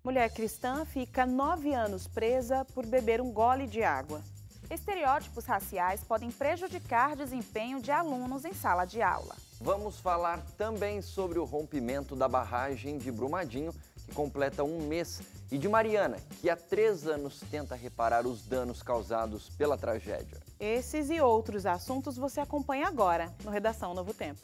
Mulher cristã fica 9 anos presa por beber um gole de água. Estereótipos raciais podem prejudicar desempenho de alunos em sala de aula. Vamos falar também sobre o rompimento da barragem de Brumadinho, que completa um mês, e de Mariana, que há 3 anos tenta reparar os danos causados pela tragédia. Esses e outros assuntos você acompanha agora no Redação Novo Tempo.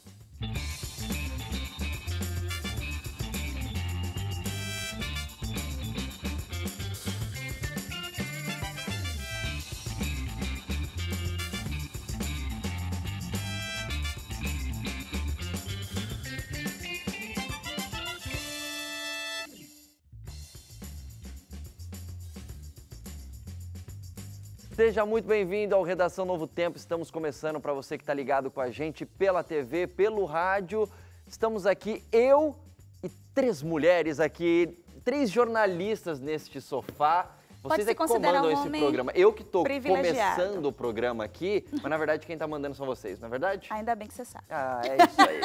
Seja muito bem-vindo ao Redação Novo Tempo. Estamos começando para você que está ligado com a gente pela TV, pelo rádio. Estamos aqui, eu e 3 mulheres aqui, 3 jornalistas neste sofá. Vocês é que comandam esse programa. Eu que estou começando o programa aqui, mas na verdade quem está mandando são vocês, não é verdade? Ainda bem que você sabe. Ah, é isso aí.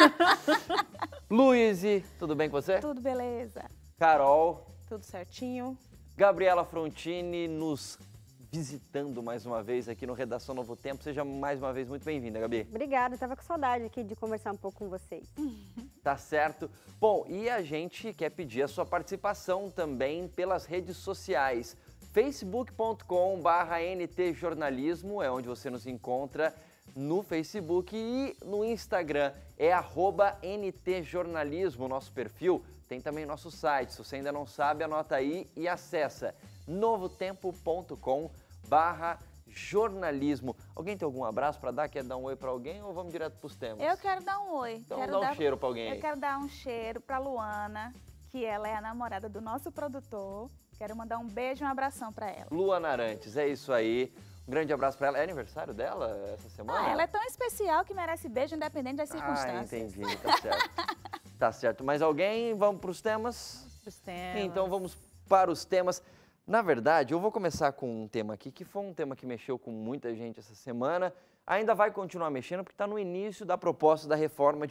Luíse, tudo bem com você? Tudo beleza. Carol. Tudo certinho. Gabriela Frontini nos visitando mais uma vez aqui no Redação Novo Tempo. Seja mais uma vez muito bem-vinda, Gabi. Obrigada, estava com saudade aqui de conversar um pouco com vocês. Tá certo. Bom, e a gente quer pedir a sua participação também pelas redes sociais. facebook.com/ntjornalismo é onde você nos encontra no Facebook e no Instagram é @ntjornalismo, nosso perfil. Tem também nosso site, se você ainda não sabe, anota aí e acessa novotempo.com/jornalismo. Alguém tem algum abraço para dar? Quer dar um oi para alguém ou vamos direto para os temas? Eu quero dar um oi. Então dá um cheiro para alguém aí. Eu quero dar um cheiro para Luana, que ela é a namorada do nosso produtor. Quero mandar um beijo e um abração para ela. Luana Arantes, é isso aí. Um grande abraço para ela. É aniversário dela essa semana? Ela é tão especial que merece beijo independente das circunstâncias. Entendi, tá certo. Tá certo. Mais alguém? Vamos para os temas? Os temas. Então vamos para os temas. Na verdade, eu vou começar com um tema aqui, que foi um tema que mexeu com muita gente essa semana. Ainda vai continuar mexendo, porque está no início da proposta da reforma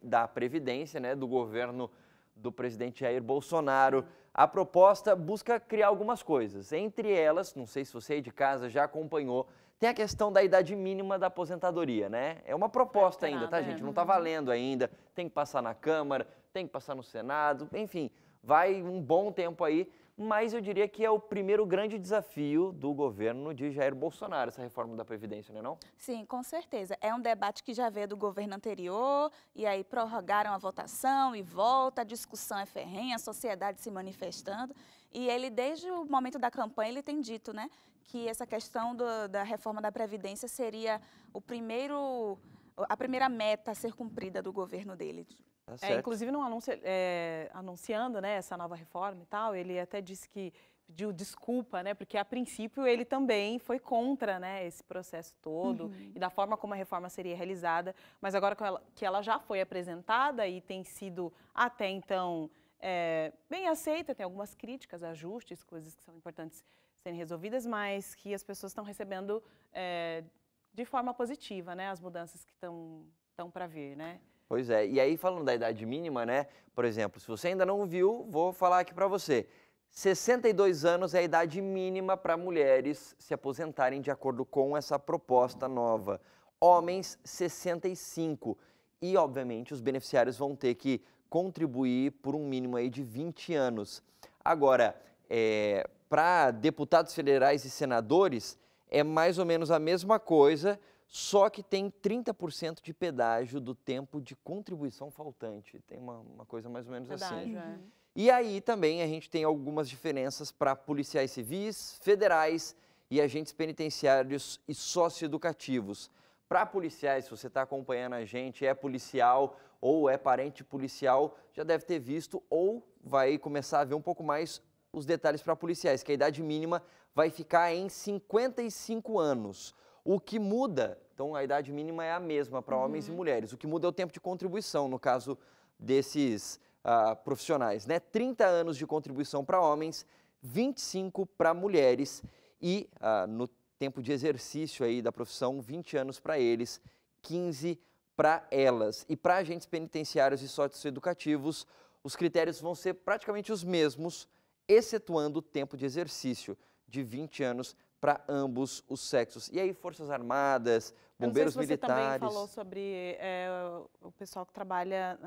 da Previdência, né, do governo do presidente Jair Bolsonaro. A proposta busca criar algumas coisas. Entre elas, não sei se você aí de casa já acompanhou, tem a questão da idade mínima da aposentadoria, né? É uma proposta ainda, tá, gente? Não está valendo ainda. Tem que passar na Câmara, tem que passar no Senado, enfim, vai um bom tempo aí. Mas eu diria que é o primeiro grande desafio do governo de Jair Bolsonaro, essa reforma da Previdência, não é não? Sim, com certeza. É um debate que já veio do governo anterior, e aí prorrogaram a votação e volta, a discussão é ferrenha, a sociedade se manifestando. E ele, desde o momento da campanha, ele tem dito, né, que essa questão da reforma da Previdência seria a primeira meta a ser cumprida do governo dele. Tá inclusive, no anúncio, anunciando, né, essa nova reforma e tal, ele até disse que pediu desculpa, né, porque a princípio ele também foi contra, né, esse processo todo e da forma como a reforma seria realizada, mas agora que ela já foi apresentada e tem sido até então bem aceita, tem algumas críticas, ajustes, coisas que são importantes serem resolvidas, mas que as pessoas estão recebendo de forma positiva, né, as mudanças que estão para vir, né. Pois é, e aí falando da idade mínima, né, por exemplo, se você ainda não viu, vou falar aqui para você. 62 anos é a idade mínima para mulheres se aposentarem de acordo com essa proposta nova. Homens, 65. E, obviamente, os beneficiários vão ter que contribuir por um mínimo aí de 20 anos. Agora, para deputados federais e senadores, é mais ou menos a mesma coisa, só que tem 30% de pedágio do tempo de contribuição faltante. Tem uma coisa mais ou menos assim. E aí também a gente tem algumas diferenças para policiais civis, federais e agentes penitenciários e socioeducativos. Para policiais, se você está acompanhando a gente, é policial ou é parente policial, já deve ter visto ou vai começar a ver um pouco mais os detalhes para policiais, que a idade mínima vai ficar em 55 anos. O que muda, então a idade mínima é a mesma para homens e mulheres, o que muda é o tempo de contribuição, no caso desses profissionais, né? 30 anos de contribuição para homens, 25 para mulheres e no tempo de exercício aí da profissão, 20 anos para eles, 15 para elas. E para agentes penitenciários e socioeducativos, os critérios vão ser praticamente os mesmos, excetuando o tempo de exercício de 20 anos para ambos os sexos. E aí, Forças Armadas, bombeiros militares... Você também falou sobre o pessoal que trabalha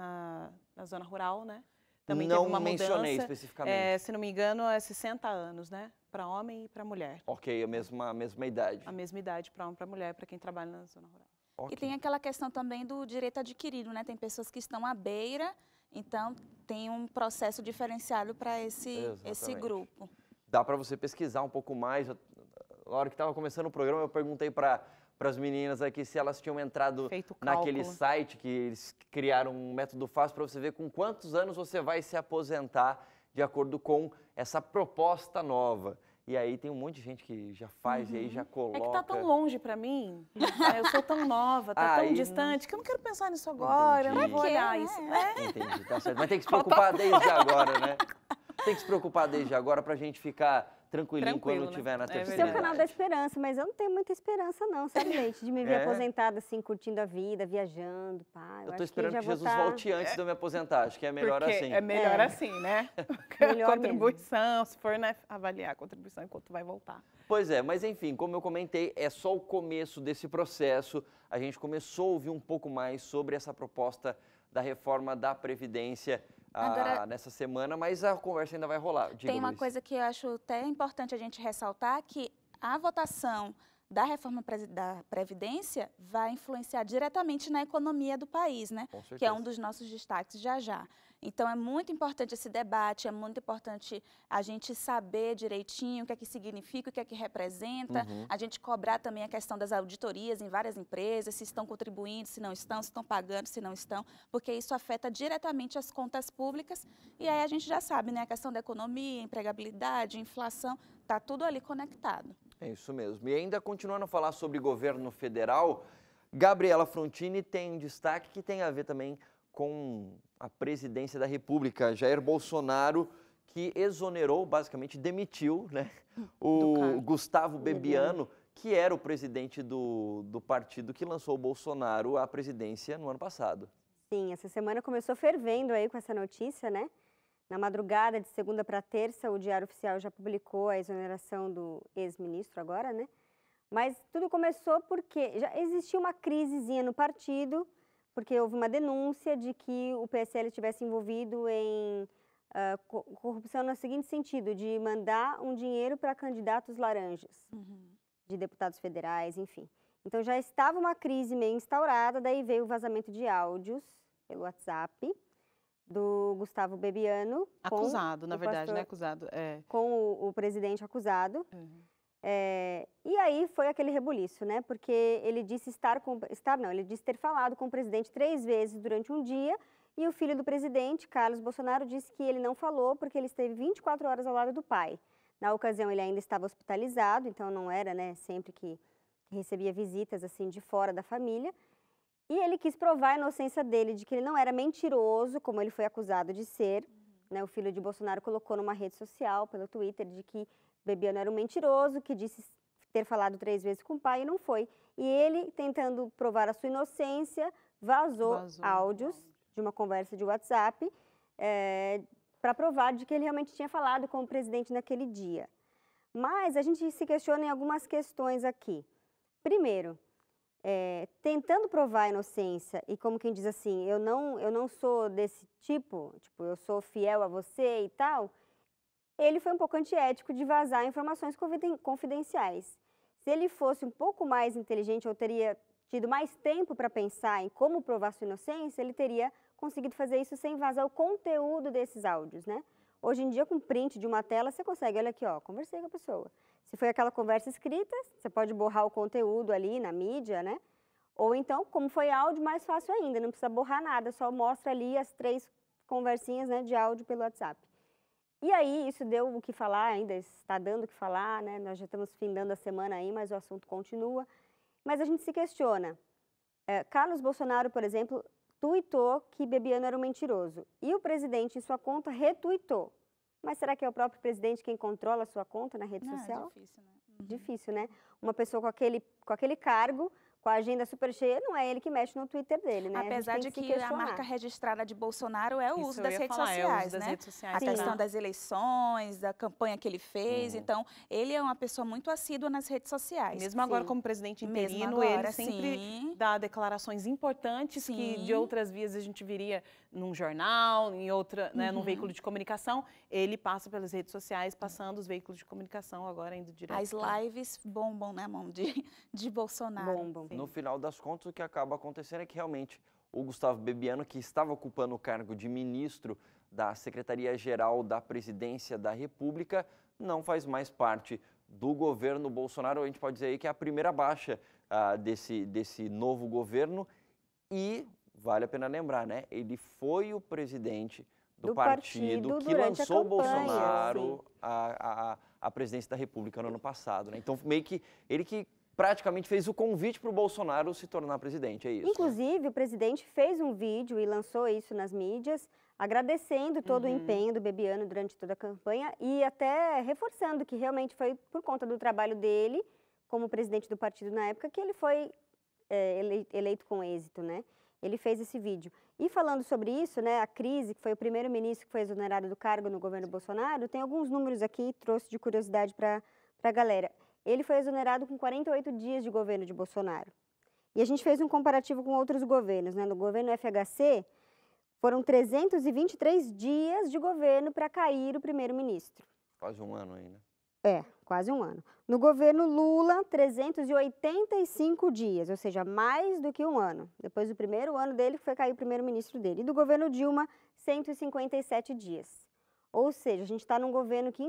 na zona rural, né? Também não teve uma mencionei mudança. especificamente. Se não me engano, é 60 anos, né? Para homem e para mulher. Ok, a mesma idade. A mesma idade para homem e para mulher, para quem trabalha na zona rural. Okay. E tem aquela questão também do direito adquirido, né? Tem pessoas que estão à beira, então tem um processo diferenciado para esse grupo. Dá para você pesquisar um pouco mais. Na hora que estava começando o programa, eu perguntei para as meninas aqui se elas tinham entrado naquele site que eles criaram um método fácil para você ver com quantos anos você vai se aposentar de acordo com essa proposta nova. E aí tem um monte de gente que já faz e aí já coloca... É que tá tão longe para mim, eu sou tão nova, tá tão distante, que eu não quero pensar nisso agora, eu não vou olhar isso. Entendi, tá certo. Mas tem que se preocupar desde agora, né? Tem que se preocupar desde agora pra gente ficar tranquilo, quando estiver na terceira idade. Esse é o canal da esperança, mas eu não tenho muita esperança não, sabe, gente? De me ver aposentada assim, curtindo a vida, viajando, pá. Eu tô esperando que Jesus volte antes de eu me aposentar, acho que é melhor assim. É melhor assim, né? Melhor contribuição, mesmo. Se for avaliar a contribuição enquanto vai voltar. Pois é, mas enfim, como eu comentei, é só o começo desse processo. A gente começou a ouvir um pouco mais sobre essa proposta da reforma da Previdência agora, nessa semana, mas a conversa ainda vai rolar. Diga, tem uma coisa que eu acho até importante a gente ressaltar, que a votação da reforma da Previdência vai influenciar diretamente na economia do país, né? Com certeza. Que é um dos nossos destaques já. Então, é muito importante esse debate, é muito importante a gente saber direitinho o que é que significa, o que é que representa, a gente cobrar também a questão das auditorias em várias empresas, se estão contribuindo, se estão pagando, se não estão, porque isso afeta diretamente as contas públicas e aí a gente já sabe, né, a questão da economia, empregabilidade, inflação, está tudo ali conectado. É isso mesmo. E ainda continuando a falar sobre governo federal, Gabriela Frontini tem um destaque que tem a ver também com a presidência da República. Jair Bolsonaro, que exonerou, basicamente demitiu, né, o Gustavo Bebiano, que era o presidente do partido que lançou o Bolsonaro à presidência no ano passado. Sim, essa semana começou fervendo aí com essa notícia, né? Na madrugada de segunda para terça, o Diário Oficial já publicou a exoneração do ex-ministro agora, né? Mas tudo começou porque já existia uma crisezinha no partido, porque houve uma denúncia de que o PSL estivesse envolvido em corrupção no seguinte sentido, de mandar um dinheiro para candidatos laranjas, de deputados federais, enfim. Então já estava uma crise meio instaurada, daí veio o vazamento de áudios pelo WhatsApp do Gustavo Bebiano. Acusado, na verdade, né? Acusado. Com o presidente acusado. E aí foi aquele rebuliço, né? Porque ele disse ele disse ter falado com o presidente 3 vezes durante um dia e o filho do presidente, Carlos Bolsonaro, disse que ele não falou porque ele esteve 24 horas ao lado do pai. Na ocasião ele ainda estava hospitalizado, então não era, né, sempre que recebia visitas assim de fora da família. E ele quis provar a inocência dele, de que ele não era mentiroso, como ele foi acusado de ser. Né? O filho de Bolsonaro colocou numa rede social, pelo Twitter, de que Bebiano era um mentiroso, que disse ter falado 3 vezes com o pai e não foi. E ele, tentando provar a sua inocência, vazou áudios de uma conversa de WhatsApp para provar de que ele realmente tinha falado com o presidente naquele dia. Mas a gente se questiona em algumas questões aqui. Primeiro, tentando provar a inocência e como quem diz assim, eu não sou desse tipo, eu sou fiel a você e tal, ele foi um pouco antiético de vazar informações confidenciais. Se ele fosse um pouco mais inteligente ou teria tido mais tempo para pensar em como provar sua inocência, ele teria conseguido fazer isso sem vazar o conteúdo desses áudios, né? Hoje em dia, com print de uma tela, você consegue, olha aqui, ó, conversei com a pessoa. Se foi aquela conversa escrita, você pode borrar o conteúdo ali na mídia, né? Ou então, como foi áudio, mais fácil ainda, não precisa borrar nada, só mostra ali as 3 conversinhas, né, de áudio pelo WhatsApp. E aí, isso deu o que falar, ainda está dando o que falar, né? Nós já estamos findando a semana aí, mas o assunto continua. Mas a gente se questiona. Carlos Bolsonaro, por exemplo, tuitou que Bebiano era um mentiroso. E o presidente, em sua conta, retuitou. Mas será que é o próprio presidente quem controla a sua conta na rede social? É difícil, né? Difícil, né? Uma pessoa com aquele cargo, com a agenda super cheia, não é ele que mexe no Twitter dele, né? Apesar de que a marca registrada de Bolsonaro é o uso das redes sociais, né? A questão das eleições, da campanha que ele fez. Então, ele é uma pessoa muito assídua nas redes sociais. Mesmo agora como presidente interino, ele sempre dá declarações importantes que de outras vias a gente viria num jornal, em outra, né, num veículo de comunicação. Ele passa pelas redes sociais, passando os veículos de comunicação agora indo direto. As lives bombam na mão de Bolsonaro. Bombam. No final das contas, o que acaba acontecendo é que realmente o Gustavo Bebiano, que estava ocupando o cargo de ministro da Secretaria-Geral da Presidência da República, não faz mais parte do governo Bolsonaro. A gente pode dizer aí que é a primeira baixa desse novo governo e, vale a pena lembrar, né? Ele foi o presidente do partido que lançou o Bolsonaro à presidência da República no ano passado, né? Então, meio que ele que praticamente fez o convite para o Bolsonaro se tornar presidente, é isso? Inclusive, o presidente fez um vídeo e lançou isso nas mídias, agradecendo todo o empenho do Bebiano durante toda a campanha e até reforçando que realmente foi por conta do trabalho dele, como presidente do partido na época, que ele foi eleito com êxito, né? Ele fez esse vídeo. E falando sobre isso, né, a crise, que foi o primeiro-ministro que foi exonerado do cargo no governo Bolsonaro, tem alguns números aqui, trouxe de curiosidade para a galera. Ele foi exonerado com 48 dias de governo de Bolsonaro. E a gente fez um comparativo com outros governos, né? No governo FHC, foram 323 dias de governo para cair o primeiro-ministro. Quase um ano ainda. Quase um ano. No governo Lula, 385 dias, ou seja, mais do que um ano. Depois do primeiro ano dele, foi cair o primeiro-ministro dele. E do governo Dilma, 157 dias. Ou seja, a gente está num governo que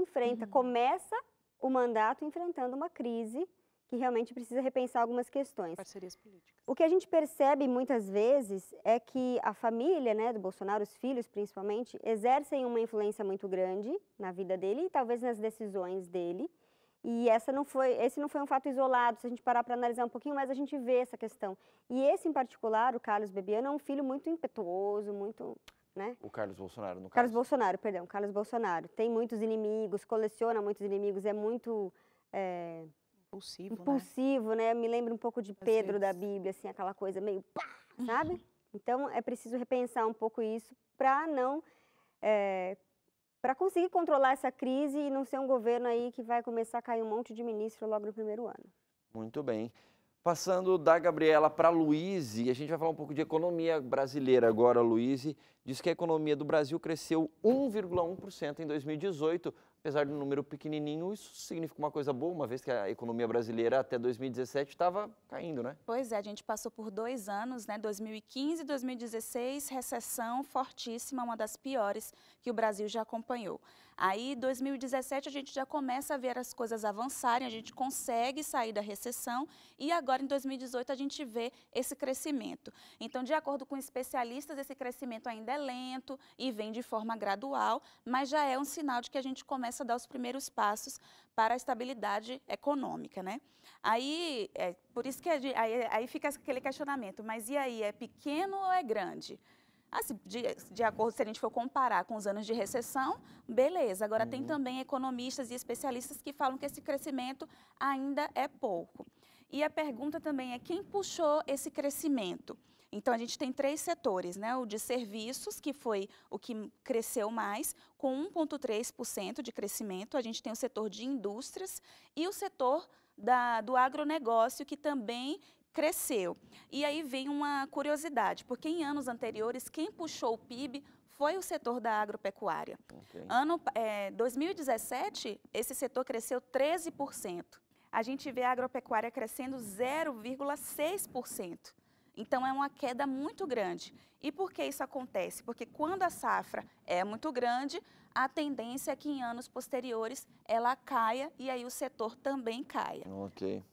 começa o mandato enfrentando uma crise que realmente precisa repensar algumas questões. Parcerias políticas. O que a gente percebe muitas vezes é que a família, né, do Bolsonaro, os filhos principalmente, exercem uma influência muito grande na vida dele e talvez nas decisões dele. E esse não foi um fato isolado. Se a gente parar para analisar um pouquinho mais, a gente vê essa questão. E esse em particular, o Carlos Bebiano, é um filho muito impetuoso, muito... né? O Carlos Bolsonaro, no caso. Carlos Bolsonaro. Tem muitos inimigos, coleciona muitos inimigos, é muito impulsivo, né? Me lembra um pouco de Pedro da Bíblia, assim, aquela coisa meio pá, sabe? Então, é preciso repensar um pouco isso para não... para conseguir controlar essa crise e não ser um governo aí que vai começar a cair um monte de ministro logo no primeiro ano. Muito bem. Passando da Gabriela para a Luíse, a gente vai falar um pouco de economia brasileira agora. Luíse diz que a economia do Brasil cresceu 1,1% em 2018. Apesar do número pequenininho, isso significa uma coisa boa, uma vez que a economia brasileira até 2017 estava caindo, né? Pois é, a gente passou por 2 anos, né, 2015 e 2016, recessão fortíssima, uma das piores que o Brasil já acompanhou. Aí, 2017, a gente já começa a ver as coisas avançarem, a gente consegue sair da recessão e agora, em 2018, a gente vê esse crescimento. Então, de acordo com especialistas, esse crescimento ainda é lento e vem de forma gradual, mas já é um sinal de que a gente começa a dar os primeiros passos para a estabilidade econômica, né? Aí, por isso que aí fica aquele questionamento, mas e aí, é pequeno ou é grande? Assim, de acordo, se a gente for comparar com os anos de recessão, beleza. Agora, tem também economistas e especialistas que falam que esse crescimento ainda é pouco. E a pergunta também é quem puxou esse crescimento? Então, a gente tem 3 setores, né? O de serviços, que foi o que cresceu mais, com 1,3% de crescimento. A gente tem o setor de indústrias e o setor do agronegócio, que também cresceu. E aí vem uma curiosidade, porque em anos anteriores, quem puxou o PIB foi o setor da agropecuária. Okay. 2017, esse setor cresceu 13%. A gente vê a agropecuária crescendo 0,6%. Então, é uma queda muito grande. E por que isso acontece? Porque quando a safra é muito grande, a tendência é que em anos posteriores ela caia e aí o setor também caia. Ok.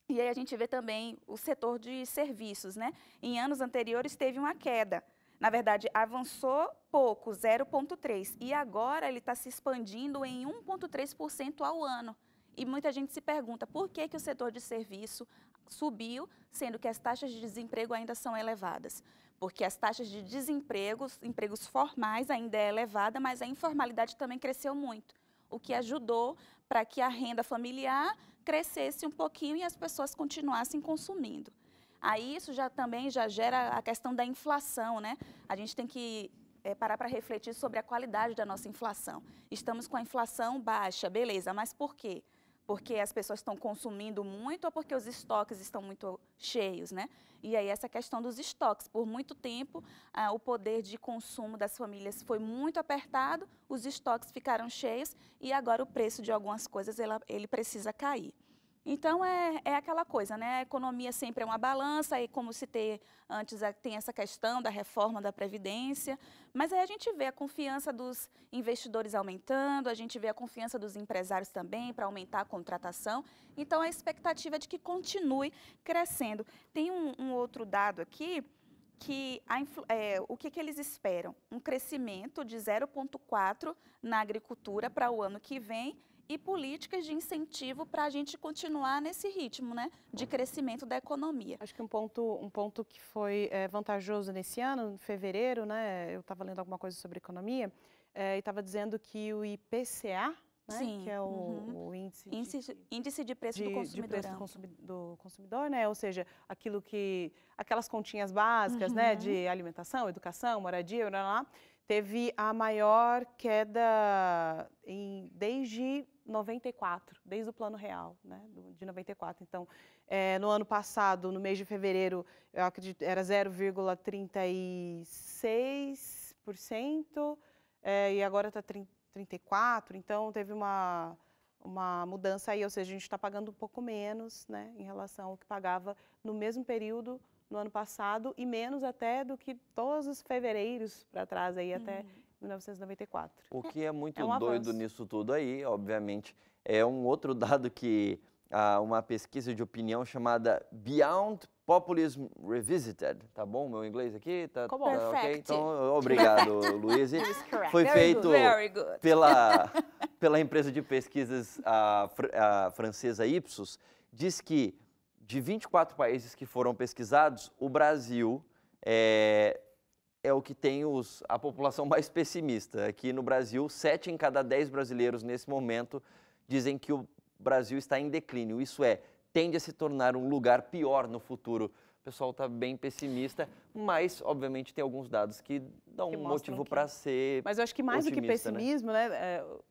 E aí a gente vê também o setor de serviços, né? Em anos anteriores teve uma queda. Na verdade, avançou pouco, 0,3%. E agora ele está se expandindo em 1,3% ao ano. E muita gente se pergunta por que o setor de serviço subiu, sendo que as taxas de desemprego ainda são elevadas. Porque as taxas de desemprego, empregos formais ainda é elevada, mas a informalidade também cresceu muito, o que ajudou para que a renda familiar crescesse um pouquinho e as pessoas continuassem consumindo. Aí isso também já gera a questão da inflação, né? A gente tem que parar para refletir sobre a qualidade da nossa inflação. Estamos com a inflação baixa, beleza, mas por quê? Porque as pessoas estão consumindo muito ou porque os estoques estão muito cheios, né? E aí essa questão dos estoques, por muito tempo o poder de consumo das famílias foi muito apertado, os estoques ficaram cheios e agora o preço de algumas coisas ele precisa cair. Então, é aquela coisa, né? A economia sempre é uma balança, e como citei antes, tem essa questão da reforma da Previdência, mas aí a gente vê a confiança dos investidores aumentando, a gente vê a confiança dos empresários também para aumentar a contratação, então a expectativa é de que continue crescendo. Tem um outro dado aqui, que o que eles esperam? Um crescimento de 0,4% na agricultura para o ano que vem, e políticas de incentivo para a gente continuar nesse ritmo, né, de crescimento da economia. Acho que um ponto que foi vantajoso nesse ano, em fevereiro, né, eu estava lendo alguma coisa sobre economia, e estava dizendo que o IPCA, né, Sim, que é o índice de preço do consumidor, do consumidor, né, ou seja, aquelas continhas básicas, né, de alimentação, educação, moradia, teve a maior queda desde 94, desde o Plano Real, né, de 94. Então, no ano passado, no mês de fevereiro, eu acredito, era 0,36%, e agora está 34%, então teve uma mudança aí, ou seja, a gente está pagando um pouco menos, né, em relação ao que pagava no mesmo período no ano passado, e menos até do que todos os fevereiros para trás, aí até 1994. O que é muito um doido avanço. nisso tudo aí, obviamente, é um outro dado que uma pesquisa de opinião chamada Beyond Populism Revisited, tá bom? Meu inglês aqui? Tá ok? Perfect. Então, obrigado, Luiz. Foi Very feito good. pela empresa de pesquisas a francesa Ipsos, diz que de 24 países que foram pesquisados, o Brasil é o que tem a população mais pessimista. Aqui no Brasil, 7 em cada 10 brasileiros nesse momento dizem que o Brasil está em declínio. Isso tende a se tornar um lugar pior no futuro. O pessoal está bem pessimista, mas, obviamente, tem alguns dados que dão um motivo para ser Mas eu acho que mais do que pessimismo, né?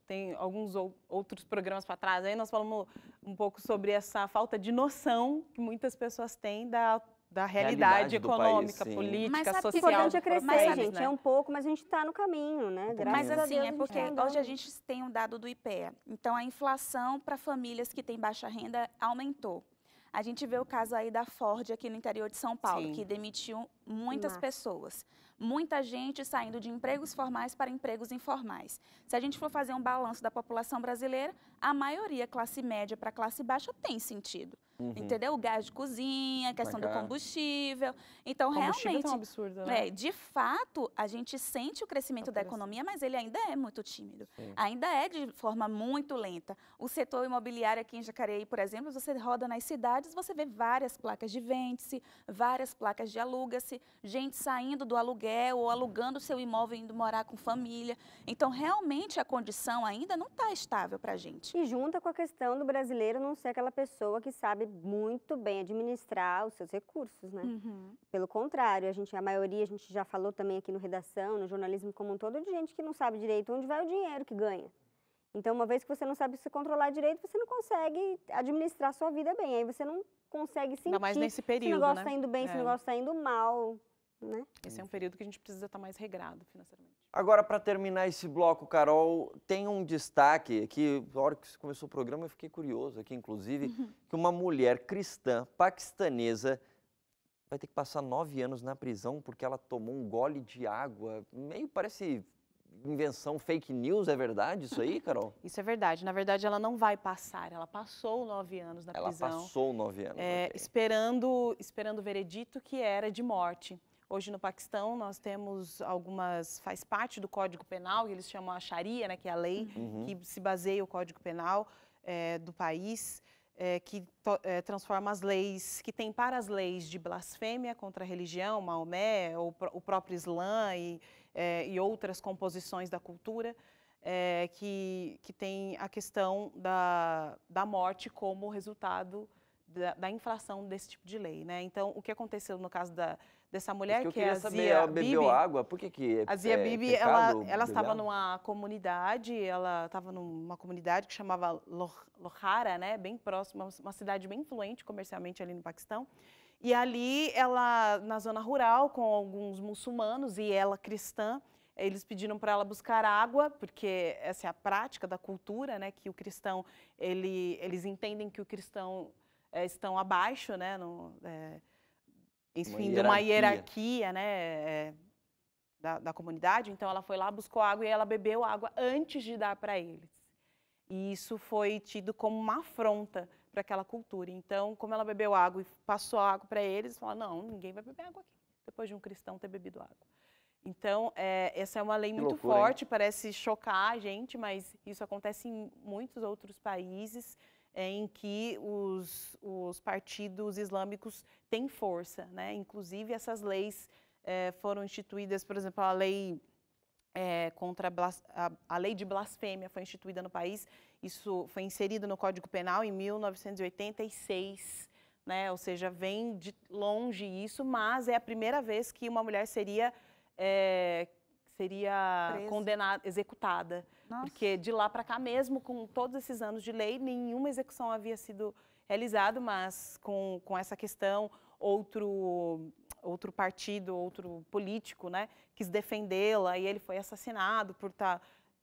Tem alguns outros programas para trás, aí nós falamos um pouco sobre essa falta de noção que muitas pessoas têm da realidade econômica, país, política, social. O importante é crescer, gente, né? É um pouco, mas a gente está no caminho, né? Mas Graças a assim, Deus, porque tá andando. hoje a gente tem um dado do IPEA. Então, a inflação para famílias que têm baixa renda aumentou. A gente vê o caso aí da Ford aqui no interior de São Paulo, que demitiu muitas pessoas. Muita gente saindo de empregos formais para empregos informais. Se a gente for fazer um balanço da população brasileira, a maioria, classe média para classe baixa, tem sentido. Entendeu? O gás de cozinha, a questão do combustível. Então, realmente, é um absurdo, né? de fato, a gente sente o crescimento da economia, mas ele ainda é muito tímido. Ainda é de forma muito lenta. O setor imobiliário aqui em Jacareí, por exemplo, você roda nas cidades, você vê várias placas de vende-se, várias placas de aluga-se, gente saindo do aluguel ou alugando o seu imóvel e indo morar com família. Então, realmente, a condição ainda não está estável para a gente. E junta com a questão do brasileiro não ser aquela pessoa que sabe muito bem administrar os seus recursos, né? Pelo contrário, a maioria, a gente já falou também aqui no Redação, no jornalismo como um todo, de gente que não sabe direito onde vai o dinheiro que ganha. Então, uma vez que você não sabe se controlar direito, você não consegue administrar a sua vida bem. Aí você não consegue sentir Ainda mais nesse período, se o negócio está indo bem, se o negócio está indo mal, né? Esse é um período que a gente precisa estar mais regrado financeiramente. Agora, para terminar esse bloco, Carol, tem um destaque que, na hora que começou o programa, eu fiquei curioso aqui, inclusive, que uma mulher cristã paquistanesa vai ter que passar 9 anos na prisão porque ela tomou um gole de água. Meio parece invenção, fake news, é verdade isso aí, Carol? Isso é verdade. Na verdade, ela não vai passar, ela passou 9 anos na prisão. Ela passou 9 anos. Okay. Esperando o veredito que era de morte. Hoje no Paquistão nós temos faz parte do Código Penal, eles chamam a Sharia, né, que é a lei que se baseia o Código Penal do país, que transforma as leis, que tem para as leis de blasfêmia contra a religião, Maomé, o próprio Islã e outras composições da cultura, que tem a questão da morte como resultado da infração desse tipo de lei, né? Então, o que aconteceu no caso dessa mulher, que eu que queria é a saber, Zia ela bebeu Bibi, água? Por que a Zia Bibi, pecado ela estava beber água? numa comunidade, que chamava Lohara, né? Bem próxima, uma cidade bem influente comercialmente ali no Paquistão. E ali, ela, na zona rural, com alguns muçulmanos e ela cristã, eles pediram para ela buscar água, porque essa é a prática da cultura, né? Que o cristão, eles entendem que o cristão estão abaixo, né? Enfim, de uma hierarquia, né? Da comunidade. Então, ela foi lá, buscou água e ela bebeu água antes de dar para eles. E isso foi tido como uma afronta para aquela cultura. Então, como ela bebeu água e passou a água para eles, falaram, não, ninguém vai beber água aqui, depois de um cristão ter bebido água. Então, essa é uma lei muito forte, parece chocar a gente, mas isso acontece em muitos outros países em que os partidos islâmicos têm força, né? Inclusive, essas leis foram instituídas, por exemplo, a lei contra a lei de blasfêmia foi instituída no país. Isso foi inserido no Código Penal em 1986, né? Ou seja, vem de longe isso, mas é a primeira vez que uma mulher seria condenada, executada. Nossa. Porque de lá para cá, mesmo com todos esses anos de lei, nenhuma execução havia sido realizada, mas com essa questão, outro partido, outro político, né, quis defendê-la e ele foi assassinado por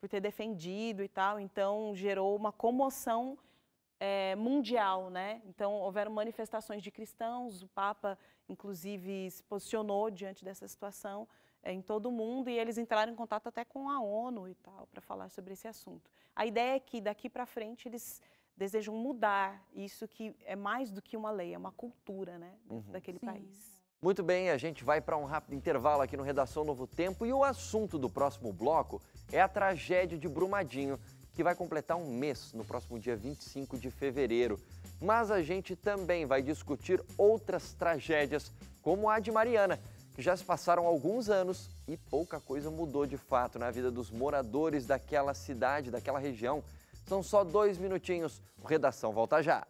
ter defendido e tal. Então, gerou uma comoção mundial, né? Então, houveram manifestações de cristãos, o Papa, inclusive, se posicionou diante dessa situação em todo o mundo e eles entraram em contato até com a ONU e tal, para falar sobre esse assunto. A ideia é que, daqui para frente, eles desejam mudar isso, que é mais do que uma lei, é uma cultura, né, daquele país. Muito bem, a gente vai para um rápido intervalo aqui no Redação Novo Tempo e o assunto do próximo bloco é a tragédia de Brumadinho, que vai completar um mês no próximo dia 25 de fevereiro. Mas a gente também vai discutir outras tragédias, como a de Mariana, que já se passaram alguns anos e pouca coisa mudou de fato na vida dos moradores daquela cidade, daquela região. São só 2 minutinhos. O Redação volta já.